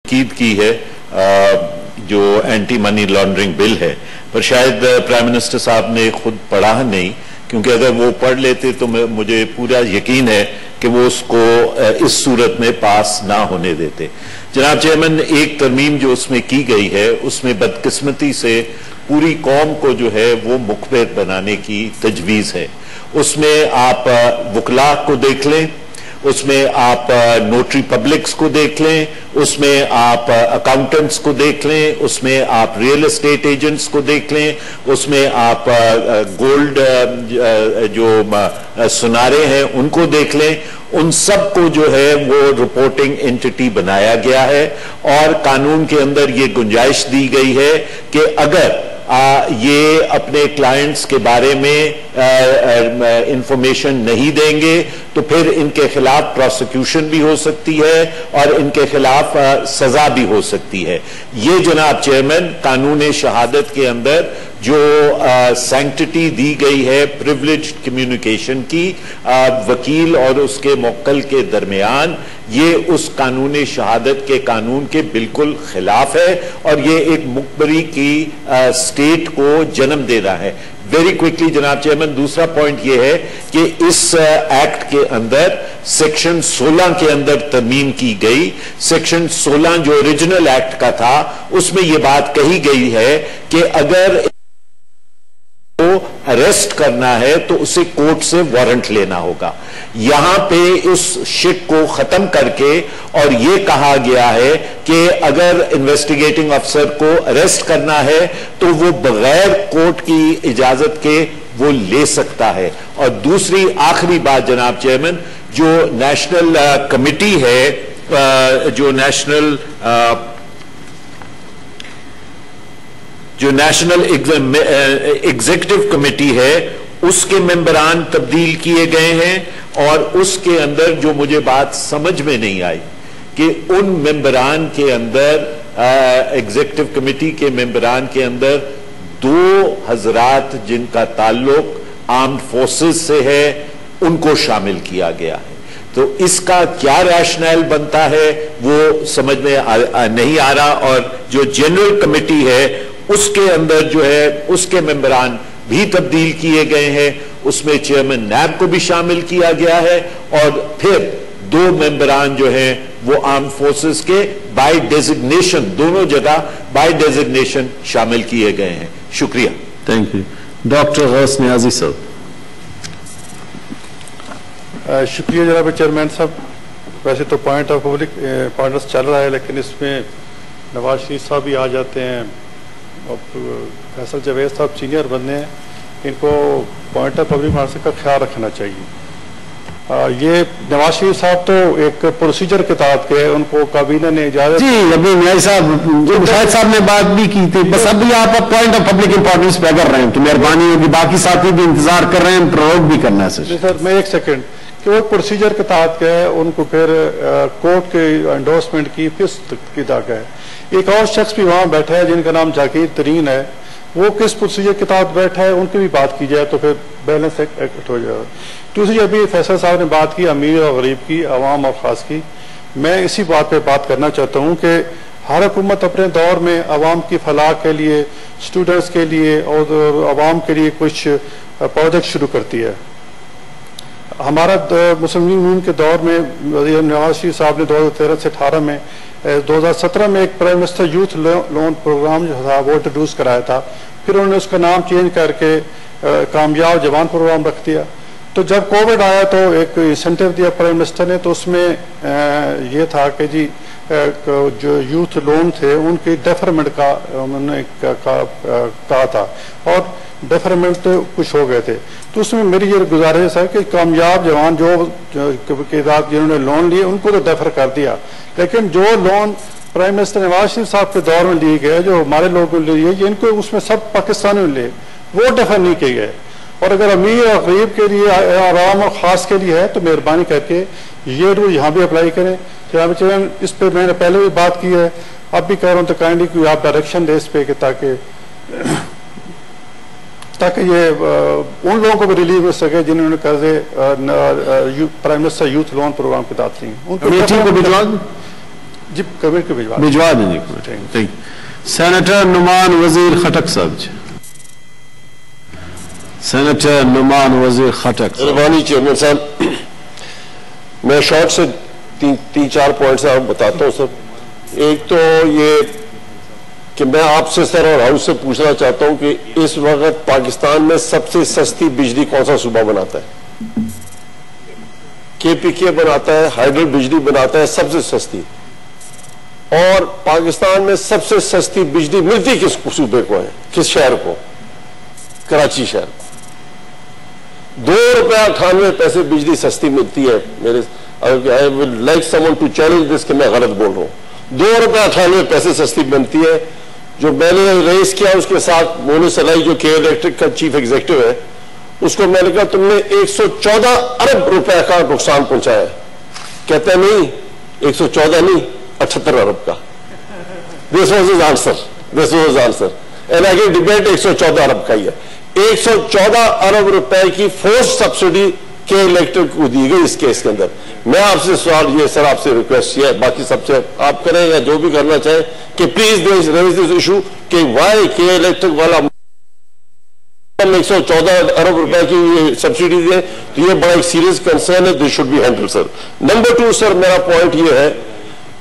तकीद की है जो एंटी मनी लॉन्ड्रिंग बिल है, पर शायद प्राइम मिनिस्टर साहब ने खुद पढ़ा नहीं, क्योंकि अगर वो पढ़ लेते तो मुझे पूरा यकीन है कि वो उसको इस सूरत में पास ना होने देते। जनाब चेयरमैन, एक तरमीम जो उसमें की गई है उसमें बदकिस्मती से पूरी कौम को जो है वो मुखबिर बनाने की तजवीज़ है। उसमें आप वकला को देख लें, उसमें आप नोटरी पब्लिक्स को देख लें, उसमें आप अकाउंटेंट्स को देख लें, उसमें आप रियल एस्टेट एजेंट्स को देख लें, उसमें आप गोल्ड जो सुनारे हैं उनको देख लें। उन सब को जो है वो रिपोर्टिंग एंटिटी बनाया गया है और कानून के अंदर ये गुंजाइश दी गई है कि अगर ये अपने क्लाइंट्स के बारे में इंफॉर्मेशन नहीं देंगे तो फिर इनके खिलाफ प्रोसिक्यूशन भी हो सकती है और इनके खिलाफ सजा भी हो सकती है। ये जनाब चेयरमैन कानून शहादत के अंदर जो सैंक्टिटी दी गई है प्रिविलेज्ड कम्युनिकेशन की वकील और उसके मुवक्किल के दरमियान, ये उस कानून शहादत के कानून के बिल्कुल खिलाफ है और ये एक मुखबरी की स्टेट को जन्म दे रहा है। वेरी क्विकली जनाब चेयरमैन, दूसरा पॉइंट ये है कि इस एक्ट के अंदर सेक्शन 16 के अंदर तरमीम की गई। सेक्शन 16 जो ओरिजिनल एक्ट का था उसमें यह बात कही गई है कि अगर अरेस्ट करना है तो उसे कोर्ट से वारंट लेना होगा। यहां पे इस शिक को खत्म करके और यह कहा गया है कि अगर इन्वेस्टिगेटिंग अफसर को अरेस्ट करना है तो वो बगैर कोर्ट की इजाजत के वो ले सकता है। और दूसरी आखिरी बात जनाब चेयरमैन, जो नेशनल कमिटी है, जो नेशनल एग्जीक्यूटिव कमेटी है उसके मेंबरान तब्दील किए गए हैं और उसके अंदर जो मुझे बात समझ में नहीं आई कि उन मेंबरान के अंदर एग्जीक्यूटिव कमेटी के मेंबरान के अंदर 2 हजरात जिनका ताल्लुक आर्म्ड फोर्सेस से है उनको शामिल किया गया है। तो इसका क्या रैशनल बनता है वो समझ में नहीं आ रहा। और जो जनरल कमेटी है उसके अंदर जो है उसके मेंबरान भी तब्दील किए गए हैं, उसमें चेयरमैन नैब को भी शामिल किया गया है और फिर 2 मेंबरान जो हैं वो आर्म फोर्सेस के बाय डेजिग्नेशन, दोनों जगह बाय डेजिग्नेशन शामिल किए गए हैं। शुक्रिया। Thank you. Doctor Ghaus Niazi sahab. शुक्रिया जनाब चेयरमैन साहब। वैसे तो पॉइंट ऑफ पब्लिक पॉइंट्स चल रहा है, लेकिन इसमें नवाज शरीफ साहब भी आ जाते हैं और फैसल जावेद साहब सीनियर बंदे हैं, इनको पॉइंट ऑफ पब्लिक मार्केट का ख्याल रखना चाहिए। ये नवाज शरीफ साहब तो एक प्रोसीजर के तहत के, उनको काबीना ने इजाजत जी, अभी न्याय साहब जो मुशाहिद साहब ने बात भी की थी, बस अभी आप पॉइंट ऑफ पब्लिक इंपॉर्टेंस पे अगर रहे हैं तो मेहरबानी होगी, बाकी साथी भी इंतजार कर रहे हैं, प्रयोग भी करना है सर। मैं एक सेकंड कि वो प्रोसीजर के तहत के है, उनको फिर कोर्ट के एंडोर्समेंट की फीस की तक है। एक और शख्स भी वहां बैठा है जिनका नाम जाकिर तरीन है, वो किस प्रोसीजर के तहत बैठा है उनकी भी बात की जाए तो फिर बैलेंस एक्ट हो जाएगा। दूसरी अभी फैसल साहब ने बात की अमीर और गरीब की, अवाम और खास की, मैं इसी बात पे बात करना चाहता हूँ कि हर हुकूमत अपने दौर में अवाम की फलाह के लिए, स्टूडेंट्स के लिए और अवाम के लिए कुछ प्रोजेक्ट शुरू करती है। हमारा मुस्लिम यूनियन के दौर में नवाज शरीफ साहब ने 2013 से 18 में 2017 में एक prime minister youth loan programme जो था वो इंट्रोड्यूस कराया था, फिर उन्होंने उसका नाम चेंज करके कामयाब जवान प्रोग्राम रख दिया। तो जब कोविड आया तो एक इंसेंटिव दिया प्राइम मिनिस्टर ने, तो उसमें ये था कि जी जो यूथ लोन थे उनके डेफरमेंट का उन्होंने कहा था और डेफरमेंट तो कुछ हो गए थे। तो उसमें मेरी ये गुजारिश है कि कामयाब जवान जो जिन्होंने लोन लिए उनको तो डेफर कर दिया, लेकिन जो loan prime minister Nawaz Sharif साहब के दौर में लिए गए, जो हमारे लोगों ने लिए, इनको उसमें सब पाकिस्तानियों ने लिए, वो डेफर नहीं किए गए। और अगर अमीर और गरीब के लिए, आवाम और खास के लिए है तो मेहरबानी करके ये रूल यहाँ भी अप्लाई करें। जनाब चेयरमैन, इस पर मैंने पहले भी बात की है, अब भी कह रहा हूँ तो काइंडली कोई आप डायरेक्शन दे इस पे ताकि ये उन लोगों को भी रिलीफ हो सके जिन्होंने कर्जे prime minister youth loan programme के तहत लिए। जी कमेटी को भिजवा देंगे। सेनेटर नुमान वजीर खटक साहब जी। सेनेटर नुमान वजीर खटक। मेहरबानी चेयरमैन साहब, मैं शॉर्ट से तीन चार पॉइंट्स आप बताता हूं सर। एक तो ये कि मैं आपसे सर और हाउस से पूछना चाहता हूं कि इस वक्त पाकिस्तान में सबसे सस्ती बिजली कौन सा सूबा बनाता है? केपीके बनाता है, हाइडल बिजली बनाता है सबसे सस्ती। और पाकिस्तान में सबसे सस्ती बिजली मिलती किस सूबे को है, किस शहर को? कराची शहर को। ₹2.98 बिजली सस्ती मिलती है। मेरे I will like someone to challenge this कि मैं गलत बोल रहा हूं। ₹2.98 सस्ती बनती है। जो मैंने रेस किया उसके साथ मोनू सलाई जो के इलेक्ट्रिक का चीफ एग्जीक्यूटिव है, उसको मैंने कहा तुमने 114 अरब रुपए का नुकसान पहुंचाया। कहते नहीं 114 नहीं 78 अरब का। This was his answer and आगे डिबेट 114 अरब का ही है। 114 अरब रुपए की फोर्स सब्सिडी के इलेक्ट्रिक को दी गई इस केस के अंदर। मैं आपसे सवाल ये सर आपसे रिक्वेस्ट ये है, बाकी सबसे आप करें या जो भी करना चाहें कि प्लीज रेज दिस इशू कि वाई के इलेक्ट्रिक वाला 114 अरब रुपए की सब्सिडी दे, तो ये बड़ा एक सीरियस कंसर्न है। This should be handle sir. Number 2 sir, मेरा पॉइंट ये है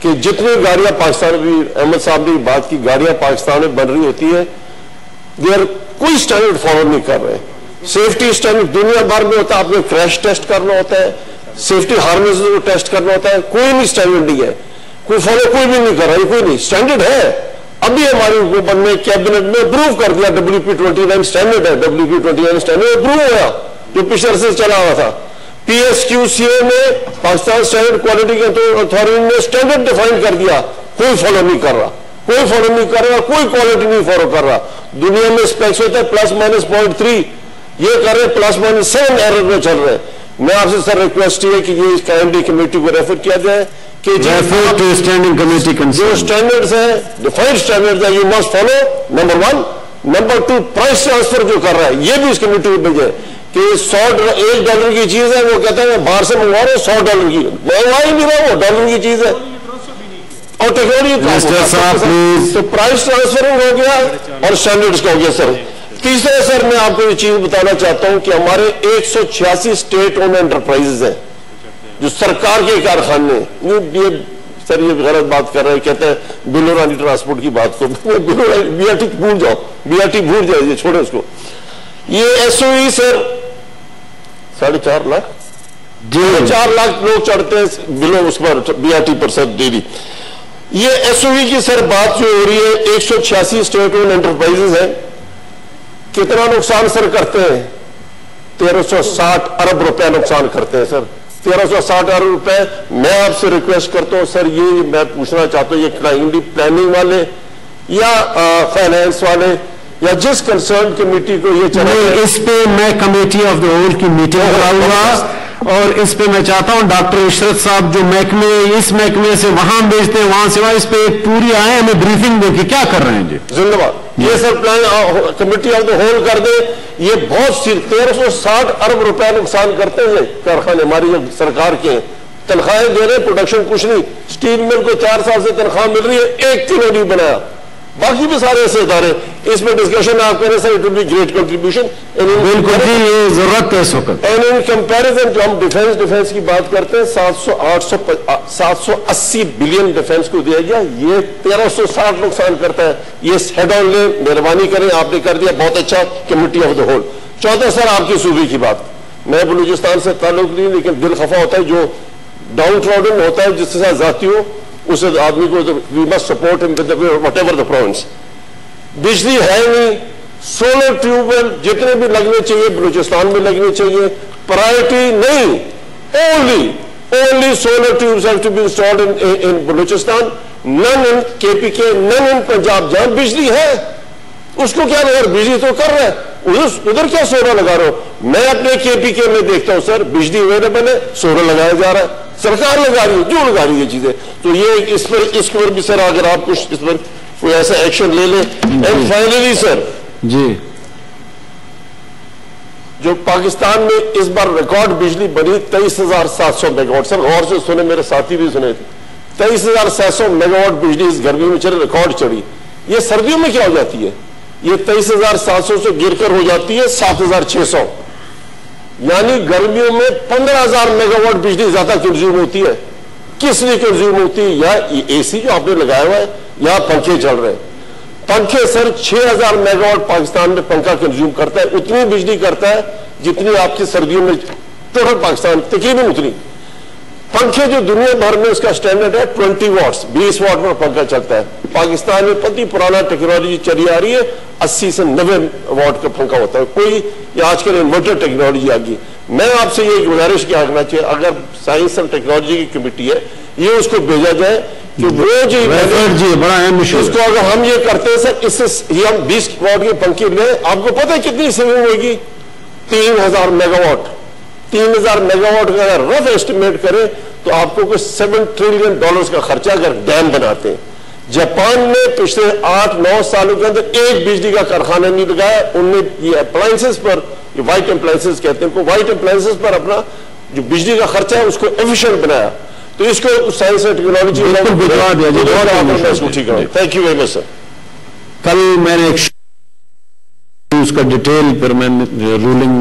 कि जितनी गाड़ियां पाकिस्तान में, अहमद साहब ने बात की, गाड़ियां पाकिस्तान में बन रही होती है, देर कोई स्टैंडर्ड फॉलो नहीं कर रहे। सेफ्टी स्टैंडर्ड दुनिया भर में होता है, आपने क्रैश टेस्ट करना होता है, सेफ्टी हार्नेस को टेस्ट करना होता है, कोई नहीं स्टैंडर्ड नहीं है, कोई फॉलो कोई भी नहीं कर रहा है, कोई नहीं स्टैंडर्ड है। अभी हमारी हुकूमत ने कैबिनेट में अप्रूव कर दिया, WP29 स्टैंडर्ड है, WP29 स्टैंडर्ड अप्रूव हुआ जो पिछले से चला हुआ था। PSQCA में पाकिस्तान स्टैंडर्ड क्वालिटी अथॉरिटी ने स्टैंडर्ड डिफाइन कर दिया, कोई फॉलो नहीं कर रहा, कोई फॉलो नहीं कर रहा, कोई क्वालिटी नहीं फॉलो कर रहा। दुनिया में स्पेक्स होता है +-0.3, ये कर रहे +-7 एरर में चल रहे हैं। मैं आपसे सर रिक्वेस्ट है कि ये काइंडली कमेटी को रेफर किया जाए कि स्टैंडिंग कमेटी जो स्टैंडर्ड्स है, डिफाइंड स्टैंडर्ड्स है, you must follow, number 1। Number 2, price transfer जो कर रहा है ये भी इस कमेटी को भेजे कि $100 की चीज है, वो कहता है मैं बाहर से मंगवा रहा हूँ $100 की, मंगवा ही नहीं रहा, वो डॉलर की चीज है और टेक्नोलॉजी। तो प्राइस ट्रांसफरिंग हो गया और स्टैंडर्ड्स का हो गया सर। तीसरा सर, मैं आपको ये चीज बताना चाहता हूं कि हमारे 186 स्टेट ओन एंटरप्राइजेज हैं जो सरकार के कारखाने। ये सर ये गलत बात कर रहे हैं, कहते हैं बिलोरानी ट्रांसपोर्ट की बात को BRT भूल जाओ, BRT भूल जाइए, छोड़े उसको। ये SOE सर 4.5 लाख 4 लाख लोग चढ़ते हैं बिलो उस पर BRT पर सर डेली। ये SOE की सर बात जो हो रही है, 186 स्टेट ओन एंटरप्राइजेज है, कितना नुकसान सर करते हैं? 1360 अरब रुपए नुकसान करते हैं सर, 1360 अरब रुपए। मैं आपसे रिक्वेस्ट करता हूं सर, ये मैं पूछना चाहता हूं, ये काइंडली प्लानिंग वाले या फाइनेंस वाले या जिस कंसर्न कमेटी को ये चाहिए, इस पे मैं कमेटी ऑफ द होल की मीटिंग कराऊंगा और इस पे मैं चाहता हूं डॉक्टर इशरत साहब जो महकमे, इस महकमे से वहां भेजते हैं, वहां से वहां, इस पे पूरी आए, हमें ब्रीफिंग दे कि क्या कर रहे हैं जी। जिंदाबाद। ये sir plan committee of the whole कर दे। ये बहुत 1360 अरब रुपए नुकसान करते हैं कारखाने हमारी जो सरकार के, तनख्वाहें दे रहे, प्रोडक्शन कुछ नहीं। स्टील मिल को 4 साल से तनख्वाह मिल रही है, 1 किलो नहीं बनाया, बाकी भी सारे ऐसे इदारे। इसमें डिस्कशन आप करें sir, it will be great contribution. बिल्कुल ये जरूरत है इस वक्त। एंड इन कंपैरिजन जो हम डिफेंस की बात करते हैं, 780 बिलियन डिफेंस को दिया गया, ये 1360 नुकसान करता है। ये हेड ऑन ले, मेहरबानी करें, आपने कर दिया, बहुत अच्छा, कमेटी ऑफ द होल। चौथा सर, आपकी सूबे की बात, मैं बलूचिस्तान से ताल्लुक नहीं, लेकिन दिल खफा होता है जो डाउन ट्रॉडन होता है, जिसके साथ जाती हो उस आदमी को, we must support him with whatever the province. बिजली है नहीं, सोलर ट्यूबवेल जितने भी लगने चाहिए बलूचिस्तान में लगने चाहिए, प्रायोरिटी नहीं, only solar tubes have to be installed in Balochistan, none in KPK, none in Punjab. जहां बिजली है उसको क्या लगा, बिजली तो कर रहा है, उधर क्या सोलर लगा रहे हो? मैं अपने KPK में देखता हूं सर, बिजली अवेलेबल है, सोलर लगाया जा रहा है, सरकार लगा रही है, क्यों लगा रही है चीजें? तो ये इस पर भी सर अगर आप कुछ इस पर कोई ऐसा एक्शन ले ले। एंड फाइनली सर जी, जो पाकिस्तान में इस बार रिकॉर्ड बिजली बनी 23,700 मेगावाट। सर गौर से सुने, मेरे साथी भी सुने थे, 23,700 मेगावाट बिजली इस गर्मियों में चले, रिकॉर्ड चढ़ी। ये सर्दियों में क्या हो जाती है? ये 23,700 से गिरकर हो जाती है 7,600, यानी गर्मियों में 15,000 मेगावाट बिजली ज्यादा कंज्यूम होती है। किस लिए कंज्यूम होती है? या एसी जो आपने लगाया हुआ है, या पंखे चल रहे हैं। पंखे सर 6,000 मेगावाट पाकिस्तान में पंखा कंज्यूम करता है, उतनी बिजली करता है जितनी आपकी सर्दियों में टोटल पाकिस्तान, तकरीबन उतनी। पंखे जो दुनिया भर में उसका स्टैंडर्ड है 20 वाट्स, 20 वाट पर पंखा चलता है। पाकिस्तान में पति पुराना टेक्नोलॉजी चली आ रही है, 80 से 90 वाट का पंखा होता है कोई, या आजकल इन्वर्टर टेक्नोलॉजी आ गई। मैं आपसे ये गुजारिश क्या करना चाहिए, अगर साइंस एंड टेक्नोलॉजी की कमेटी है, ये उसको भेजा जाए कि वो जो बड़ा अहम इशू, उसको अगर हम ये करते हैं सर, इससे ये हम 20 वाट के पंखे ले, आपको पता है कितनी सेविंग होगी? 3,000 मेगावाट। 3,000 मेगावाट का अगर रफ एस्टिमेट करें तो आपको कुछ $7 ट्रिलियन का खर्चा अगर डैम बनाते हैं। जापान ने पिछले 8-9 सालों के अंदर एक बिजली का कारखाना नहीं लगाया। उनने ये अप्लायंसेस पर, ये व्हाइट अप्लायंसेस कहते हैं, व्हाइट अप्लायंसेस पर अपना जो बिजली का खर्चा है उसको एफिशिएंट बनाया। तो इसको साइंस एंड टेक्नोलॉजी भिजवा दिया। Thank you very much sir. कल मैंने एक उसका डिटेल, फिर मैं रूलिंग